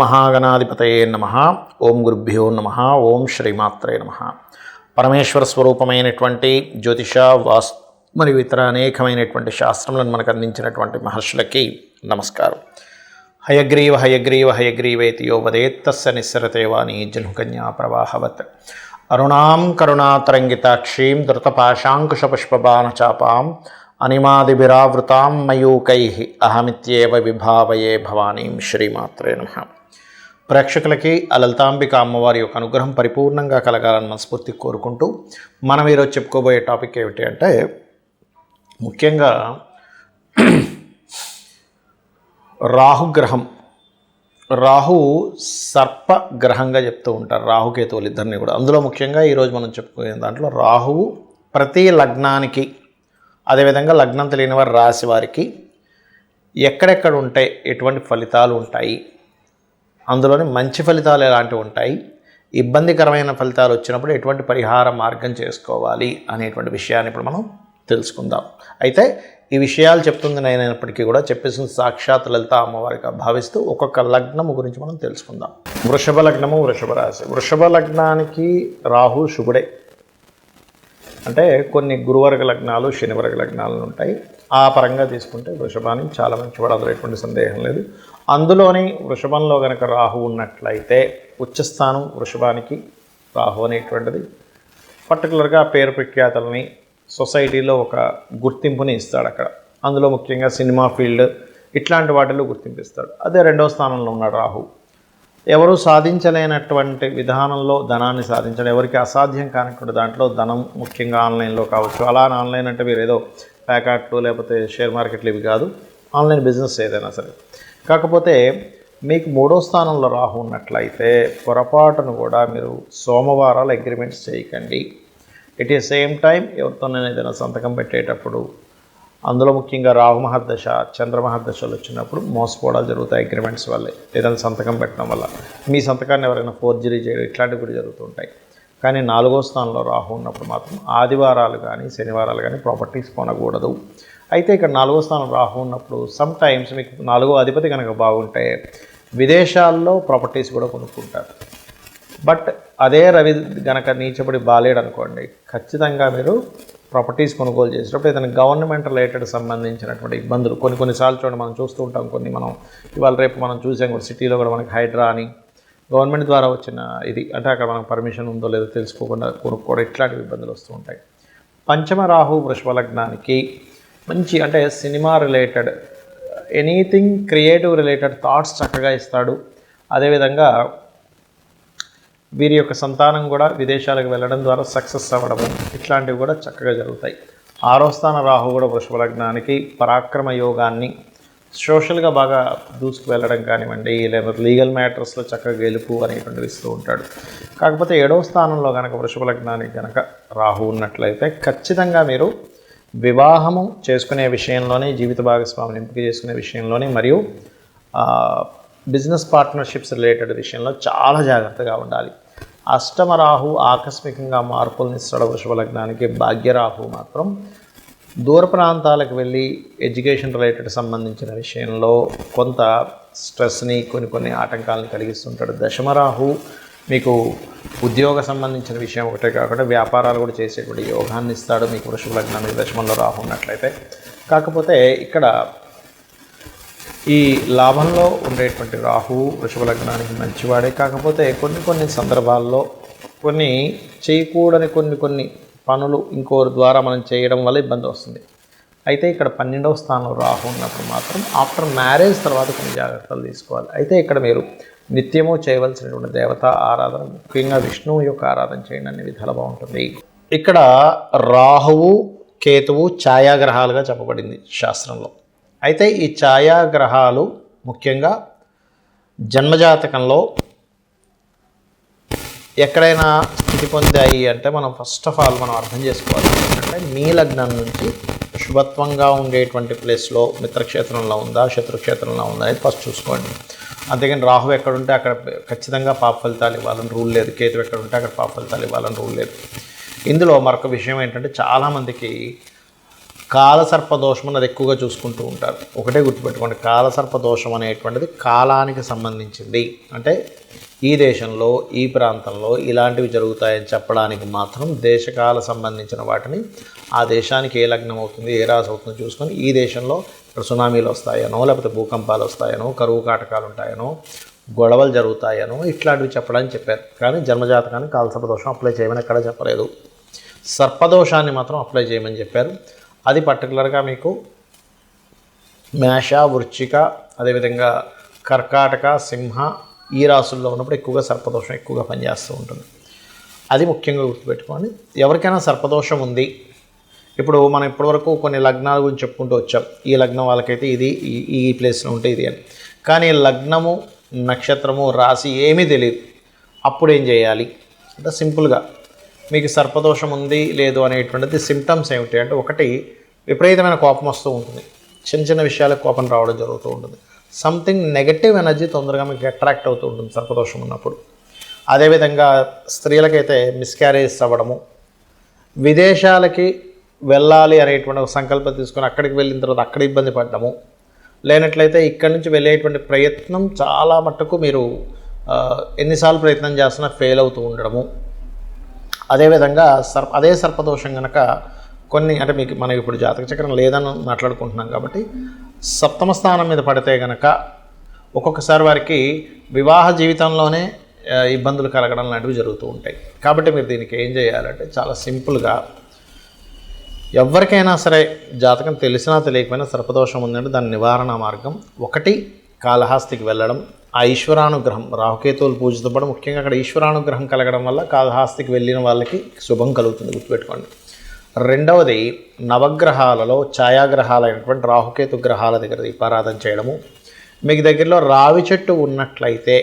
మహాగణాధిపతయే నమః. ఓం గురుభ్యో నమః. ఓం శ్రీమాత్రే నమః. పరమేశ్వర స్వరూపమైనటువంటి జ్యోతిష మరియు ఇతర అనేకమైనటువంటి శాస్త్రములను మనకు అందించినటువంటి మహర్షులకి నమస్కారం. హయగ్రీవ హయగ్రీవ హయగ్రీవేతి యో వదేత్తస్య నిస్సరతే వాణి జన్హుకన్యా ప్రవాహవత్. అరుణాం కరుణాతరంగితాక్షీం ధృతపాశాంకుశపుష్పబాణచాపాం అనిమాదిభిరావృతాం మయూకైః అహమిత్యేవ విభావయే భవానీం. శ్రీమాత్రే నమః. ప్రేక్షకులకి ఆ లలితాంబిక అమ్మవారి యొక్క అనుగ్రహం పరిపూర్ణంగా కలగాలని మనస్ఫూర్తి కోరుకుంటూ మనం ఈరోజు చెప్పుకోబోయే టాపిక్ ఏమిటి అంటే, ముఖ్యంగా రాహుగ్రహం. రాహు సర్పగ్రహంగా చెప్తూ ఉంటారు, రాహుకేతువులు ఇద్దరిని కూడా. అందులో ముఖ్యంగా ఈరోజు మనం చెప్పుకునే దాంట్లో రాహువు ప్రతి లగ్నానికి, అదేవిధంగా లగ్నం తెలియని వారి రాశి వారికి ఎక్కడెక్కడ ఉంటాయి, ఎటువంటి ఫలితాలు ఉంటాయి, అందులోని మంచి ఫలితాలు ఎలాంటివి ఉంటాయి, ఇబ్బందికరమైన ఫలితాలు వచ్చినప్పుడు ఎటువంటి పరిహార మార్గం చేసుకోవాలి అనేటువంటి విషయాన్ని ఇప్పుడు మనం తెలుసుకుందాం. అయితే ఈ విషయాలు చెప్తుంది నేనైనప్పటికీ కూడా చెప్పేసిన సాక్షాత్ లలిత అమ్మవారిగా భావిస్తూ ఒక్కొక్క లగ్నము గురించి మనం తెలుసుకుందాం. వృషభ లగ్నము, వృషభ రాశి. వృషభ లగ్నానికి రాహు శుభుడే. అంటే కొన్ని గురువర్గ లగ్నాలు, శనివర్గ లగ్నాలు ఉంటాయి. ఆ పరంగా తీసుకుంటే వృషభానికి చాలా మంచివాడు, అందులో ఎటువంటి సందేహం లేదు. అందులోని వృషభంలో కనుక రాహు ఉన్నట్లయితే ఉచ్చస్థానం వృషభానికి రాహు అనేటువంటిది పర్టికులర్గా పేరు ప్రఖ్యాతలని, సొసైటీలో ఒక గుర్తింపుని ఇస్తాడు అక్కడ. అందులో ముఖ్యంగా సినిమా ఫీల్డ్ ఇట్లాంటి వాటిలో గుర్తింపు ఇస్తాడు. అదే రెండవ స్థానంలో ఉన్నాడు రాహు. ఎవరు సాధించలేనటువంటి విధానంలో ధనాన్ని సాధించడం, ఎవరికి అసాధ్యం కానటువంటి దాంట్లో ధనం, ముఖ్యంగా ఆన్లైన్లో కావచ్చు. అలా ఆన్లైన్ అంటే మీరు ఏదో ప్యాకెట్లు లేకపోతే షేర్ మార్కెట్లు ఇవి కాదు, ఆన్లైన్ బిజినెస్ ఏదైనా సరే. కాకపోతే మీకు మూడో స్థానంలో రాహు ఉన్నట్లయితే పొరపాటును కూడా మీరు సోమవారాలు అగ్రిమెంట్స్ చేయకండి. ఎట్ ఏ సేమ్ టైం ఎవరితోనైనా ఏదైనా సంతకం పెట్టేటప్పుడు, అందులో ముఖ్యంగా రాహు మహర్దశ, చంద్ర మహర్దశలు వచ్చినప్పుడు మోసపోవడాలు జరుగుతాయి అగ్రిమెంట్స్ వల్లే. ఏదైనా సంతకం పెట్టడం వల్ల మీ సంతకాన్ని ఎవరైనా ఫోర్జరీ చేయడం ఇట్లాంటివి కూడా జరుగుతుంటాయి. కానీ నాలుగో స్థానంలో రాహు ఉన్నప్పుడు మాత్రం ఆదివారాలు కానీ శనివారాలు కానీ ప్రాపర్టీస్ కొనకూడదు. అయితే ఇక్కడ నాలుగో స్థానం రాహు ఉన్నప్పుడు సమ్ టైమ్స్ మీకు నాలుగో అధిపతి కనుక బాగుంటే విదేశాల్లో ప్రాపర్టీస్ కూడా కొనుక్కుంటారు. బట్ అదే రవి గనక నీచబడి బాలేడు అనుకోండి, ఖచ్చితంగా మీరు ప్రాపర్టీస్ కొనుగోలు చేసేటప్పుడు ఏదైనా గవర్నమెంట్ రిలేటెడ్ సంబంధించినటువంటి ఇబ్బందులు కొన్నిసార్లు చూడండి, మనం చూస్తూ ఉంటాం. మనం ఇవాళ రేపు మనం చూసాం కూడా, సిటీలో కూడా మనకి హైడ్రా అని గవర్నమెంట్ ద్వారా వచ్చిన ఇది, అంటే అక్కడ మనకు పర్మిషన్ ఉందో లేదో తెలుసుకోకుండా కొనుక్కోవడం, ఇట్లాంటి ఇబ్బందులు వస్తూ ఉంటాయి. పంచమ రాహు వృషభ లగ్నానికి మంచి, అంటే cinema related, anything creative related thoughts చక్కగా ఇస్తాడు. అదేవిధంగా వీరి యొక్క సంతానం కూడా విదేశాలకు వెళ్ళడం ద్వారా సక్సెస్ అవ్వడము, ఇట్లాంటివి కూడా చక్కగా జరుగుతాయి. ఆరో స్థాన రాహు కూడా వృషభ లగ్నానికి పరాక్రమ యోగాన్ని, సోషల్గా బాగా దూసుకు వెళ్ళడం కానివ్వండి, లేదా లీగల్ మ్యాటర్స్లో చక్కగా గెలుపు అనేటువంటివి ఇస్తూ ఉంటాడు. కాకపోతే ఏడవ స్థానంలో కనుక వృషభ లగ్నానికి కనుక రాహు ఉన్నట్లయితే ఖచ్చితంగా మీరు వివాహము చేసుకునే విషయంలోనే, జీవిత భాగస్వామిని ఎంపిక చేసుకునే విషయంలోనే, మరియు బిజినెస్ పార్ట్నర్షిప్స్ రిలేటెడ్ విషయంలో చాలా జాగ్రత్తగా ఉండాలి. అష్టమ రాహు ఆకస్మికంగా మార్పులను ఇస్తాడు వృషభ లగ్నానికి. భాగ్యరాహు మాత్రం దూర ప్రాంతాలకు వెళ్ళి ఎడ్యుకేషన్ రిలేటెడ్ సంబంధించిన విషయంలో కొంత స్ట్రెస్ని, కొన్ని ఆటంకాలను కలిగిస్తుంటాడు. దశమరాహు మీకు ఉద్యోగ సంబంధించిన విషయం ఒకటే కాకుండా వ్యాపారాలు కూడా చేసేటువంటి యోగాన్ని ఇస్తాడు మీకు వృషభ లగ్నానికి దశమంలో రాహు ఉన్నట్లయితే. కాకపోతే ఇక్కడ ఈ లాభంలో ఉండేటువంటి రాహు వృషభ లగ్నానికి మంచివాడే. కాకపోతే కొన్ని సందర్భాల్లో కొన్ని చేయకూడని కొన్ని పనులు ఇంకోరి ద్వారా మనం చేయడం వల్ల ఇబ్బంది వస్తుంది. అయితే ఇక్కడ 12వ స్థానంలో రాహు ఉన్నప్పుడు మాత్రం ఆఫ్టర్ మ్యారేజ్ తర్వాత కొన్ని జాగ్రత్తలు తీసుకోవాలి. అయితే ఇక్కడ మీరు నిత్యము చేయవలసినటువంటి దేవతా ఆరాధన, ముఖ్యంగా విష్ణువు యొక్క ఆరాధన చేయండి, అన్ని విధాలు బాగుంటుంది. ఇక్కడ రాహువు కేతువు ఛాయాగ్రహాలుగా చెప్పబడింది శాస్త్రంలో. అయితే ఈ ఛాయాగ్రహాలు ముఖ్యంగా జన్మజాతకంలో ఎక్కడైనా స్థితి పొందాయి అంటే మనం ఫస్ట్ ఆఫ్ ఆల్ మనం అర్థం చేసుకోవాలి ఏంటంటే, మీ లగ్నం నుంచి శుభత్వంగా ఉండేటువంటి ప్లేస్లో మిత్రక్షేత్రంలో ఉందా, శత్రుక్షేత్రంలో ఉందా అనేది ఫస్ట్ చూసుకోండి. అంతేగాని రాహు ఎక్కడుంటే అక్కడ ఖచ్చితంగా పాప ఫలితాలు ఇవ్వాలని రూల్ లేదు, కేతు ఎక్కడుంటే అక్కడ పాప ఫలితాలు ఇవ్వాలని రూల్ లేదు. ఇందులో మరొక విషయం ఏంటంటే, చాలామందికి కాలసర్ప దోషం అన్నది ఎక్కువగా చూసుకుంటూ ఉంటారు. ఒకటే గుర్తుపెట్టుకోండి, కాలసర్ప దోషం అనేటువంటిది కాలానికి సంబంధించింది. అంటే ఈ దేశంలో ఈ ప్రాంతంలో ఇలాంటివి జరుగుతాయని చెప్పడానికి మాత్రం దేశకాల సంబంధించిన వాటిని ఆ దేశానికి ఏ లగ్నం అవుతుంది, ఏ రాశి అవుతుందో చూసుకొని ఈ దేశంలో ఇక్కడ సునామీలు వస్తాయనో, లేకపోతే భూకంపాలు వస్తాయనో, కరువు కాటకాలు ఉంటాయనో, గొడవలు జరుగుతాయనో ఇట్లాంటివి చెప్పడానికి చెప్పారు. కానీ జన్మజాతకాన్ని కాలసర్ప దోషం అప్లై చేయమని ఎక్కడ చెప్పలేదు. సర్పదోషాన్ని మాత్రం అప్లై చేయమని చెప్పారు. అది పర్టికులర్గా మీకు మేష, వృశ్చిక, అదేవిధంగా కర్కాటక, సింహ ఈ రాసుల్లో ఉన్నప్పుడు ఎక్కువగా సర్పదోషం ఎక్కువగా పనిచేస్తూ ఉంటుంది. అది ముఖ్యంగా గుర్తుపెట్టుకోండి. ఎవరికైనా సర్పదోషం ఉంది, ఇప్పుడు మనం ఇప్పటివరకు కొన్ని లగ్నాల గురించి చెప్పుకుంటూ వచ్చాం. ఈ లగ్నం వాళ్ళకైతే ఇది ఈ ప్లేస్లో ఉంటే ఇది అని. కానీ లగ్నము, నక్షత్రము, రాశి ఏమీ తెలియదు. అప్పుడు ఏం చేయాలి అంటే సింపుల్గా మీకు సర్పదోషం ఉంది లేదు అనేటువంటిది సిమ్టమ్స్ ఏమిటి అంటే, ఒకటి విపరీతమైన కోపం వస్తూ ఉంటుంది. చిన్న చిన్న విషయాలకు కోపం రావడం జరుగుతూ ఉంటుంది. సంథింగ్ నెగటివ్ ఎనర్జీ తొందరగా మీకు అట్రాక్ట్ అవుతూ ఉంటుంది సర్పదోషం ఉన్నప్పుడు. అదేవిధంగా స్త్రీలకైతే మిస్క్యారేజ్ అవ్వడము, విదేశాలకి వెళ్ళాలి అనేటువంటి ఒక సంకల్పం తీసుకొని అక్కడికి వెళ్ళిన తర్వాత అక్కడ ఇబ్బంది పడడము, లేనట్లయితే ఇక్కడి నుంచి వెళ్ళేటువంటి ప్రయత్నం చాలా మట్టుకు మీరు ఎన్నిసార్లు ప్రయత్నం చేస్తున్నా ఫెయిల్ అవుతూ ఉండడము. అదేవిధంగా అదే సర్పదోషం కనుక కొన్ని అంటే మీకు మనకి ఇప్పుడు జాతక చక్రం లేదని మాట్లాడుకుంటున్నాం కాబట్టి సప్తమ స్థానం మీద పడితే కనుక ఒక్కొక్కసారి వారికి వివాహ జీవితంలోనే ఇబ్బందులు కలగడం లాంటివి జరుగుతూ ఉంటాయి. కాబట్టి మీరు దీనికి ఏం చేయాలంటే చాలా సింపుల్గా ఎవరికైనా సరే జాతకం తెలిసినా తెలియకపోయినా సర్పదోషం ఉందంటే దాని నివారణ మార్గం ఒకటి కాళహస్తికి వెళ్ళడం. ఆ ఈశ్వరానుగ్రహం, రాహుకేతువులు పూజతో పాటు ముఖ్యంగా అక్కడ ఈశ్వరానుగ్రహం కలగడం వల్ల కాళహస్తికి వెళ్ళిన వాళ్ళకి శుభం కలుగుతుంది, గుర్తుపెట్టుకోండి. రెండవది నవగ్రహాలలో ఛాయాగ్రహాలైనటువంటి రాహుకేతు గ్రహాల దగ్గర దీపారాధన చేయడము. మీకు దగ్గరలో రావి చెట్టు ఉన్నట్లయితే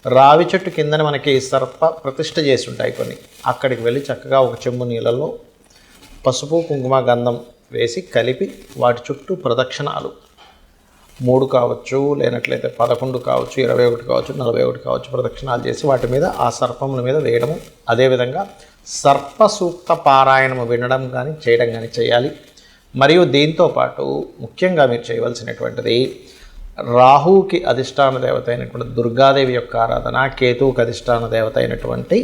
రావి చెట్టు కిందని మనకి సర్ప ప్రతిష్ఠ చేసి ఉంటాయి కొన్ని, అక్కడికి వెళ్ళి చక్కగా ఒక చెంబు నీళ్ళలో పసుపు, కుంకుమ, గంధం వేసి కలిపి వాటి చుట్టూ ప్రదక్షిణాలు 3 కావచ్చు, లేనట్లయితే 11 కావచ్చు, 21 కావచ్చు, 41 కావచ్చు ప్రదక్షిణాలు చేసి వాటి మీద ఆ సర్పముల మీద వేయడము. అదేవిధంగా సర్ప సూక్త పారాయణము వినడం కానీ చేయడం కానీ చేయాలి. మరియు దీంతోపాటు ముఖ్యంగా మీరు చేయవలసినటువంటిది రాహువుకి అధిష్టాన దేవత అయినటువంటి దుర్గాదేవి యొక్క ఆరాధన, కేతువుకి అధిష్టాన దేవత అయినటువంటి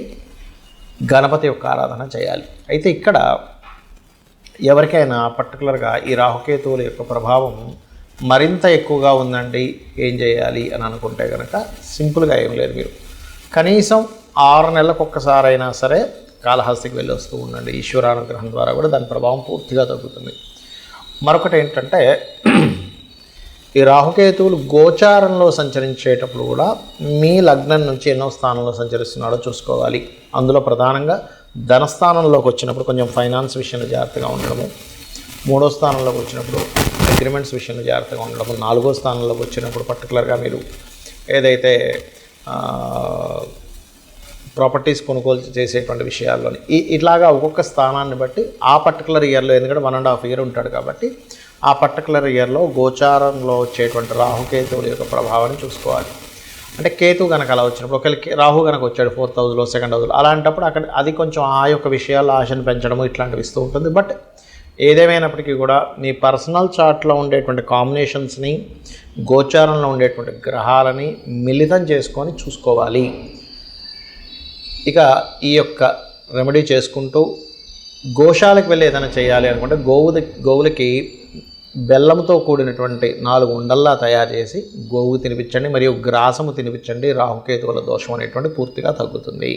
గణపతి యొక్క ఆరాధన చేయాలి. అయితే ఇక్కడ ఎవరికైనా పర్టికులర్గా ఈ రాహుకేతువుల యొక్క ప్రభావం మరింత ఎక్కువగా ఉందండి, ఏం చేయాలి అని అనుకుంటే కనుక సింపుల్గా ఏం లేదు, మీరు కనీసం 6 నెలలకు ఒక్కసారైనా సరే కాళహస్తికి వెళ్ళి వస్తూ ఉండండి. ఈశ్వరానుగ్రహం ద్వారా కూడా దాని ప్రభావం పూర్తిగా తగ్గుతుంది. మరొకటి ఏంటంటే ఈ రాహుకేతువులు గోచారంలో సంచరించేటప్పుడు కూడా మీ లగ్నం నుంచి ఎన్నో స్థానంలో సంచరిస్తున్నాడో చూసుకోవాలి. అందులో ప్రధానంగా ధనస్థానంలోకి వచ్చినప్పుడు కొంచెం ఫైనాన్స్ విషయంలో జాగ్రత్తగా ఉండడము, 3వ స్థానంలోకి వచ్చినప్పుడు అగ్రిమెంట్స్ విషయంలో జాగ్రత్తగా ఉండడము, 4వ స్థానంలోకి వచ్చినప్పుడు పర్టికులర్గా మీరు ఏదైతే ప్రాపర్టీస్ కొనుగోలు చేసేటువంటి విషయాల్లోని ఇట్లాగా ఒక్కొక్క స్థానాన్ని బట్టి ఆ పర్టికులర్ ఇయర్లో, ఎందుకంటే 1.5 ఇయర్ ఉంటాడు కాబట్టి ఆ పర్టికులర్ ఇయర్లో గోచారంలో వచ్చేటువంటి రాహుకేతువుల యొక్క ప్రభావాన్ని చూసుకోవాలి. అంటే కేతు కనుక అలా వచ్చినప్పుడు ఒకరికి రాహు కనుక వచ్చాడు 4th హౌస్లో, 2nd హౌస్లో, అలాంటప్పుడు అక్కడ అది కొంచెం ఆ యొక్క విషయాల్లో ఆశను పెంచడము ఇట్లాంటివి ఇస్తూ ఉంటుంది. బట్ ఏదేమైనప్పటికీ కూడా మీ పర్సనల్ చార్ట్లో ఉండేటువంటి కాంబినేషన్స్ని, గోచారంలో ఉండేటువంటి గ్రహాలని మిళితం చేసుకొని చూసుకోవాలి. ఇక ఈ యొక్క రెమెడీ చేసుకుంటూ గోశాలకు వెళ్ళి ఏదైనా చేయాలి అనుకుంటే గోవులకి బెల్లంతో కూడినటువంటి 4 ఉండల్లా తయారు చేసి గోవు తినిపించండి, మరియు గ్రాసము తినిపించండి. రాహుకేతువుల దోషం అనేటువంటి పూర్తిగా తగ్గుతుంది.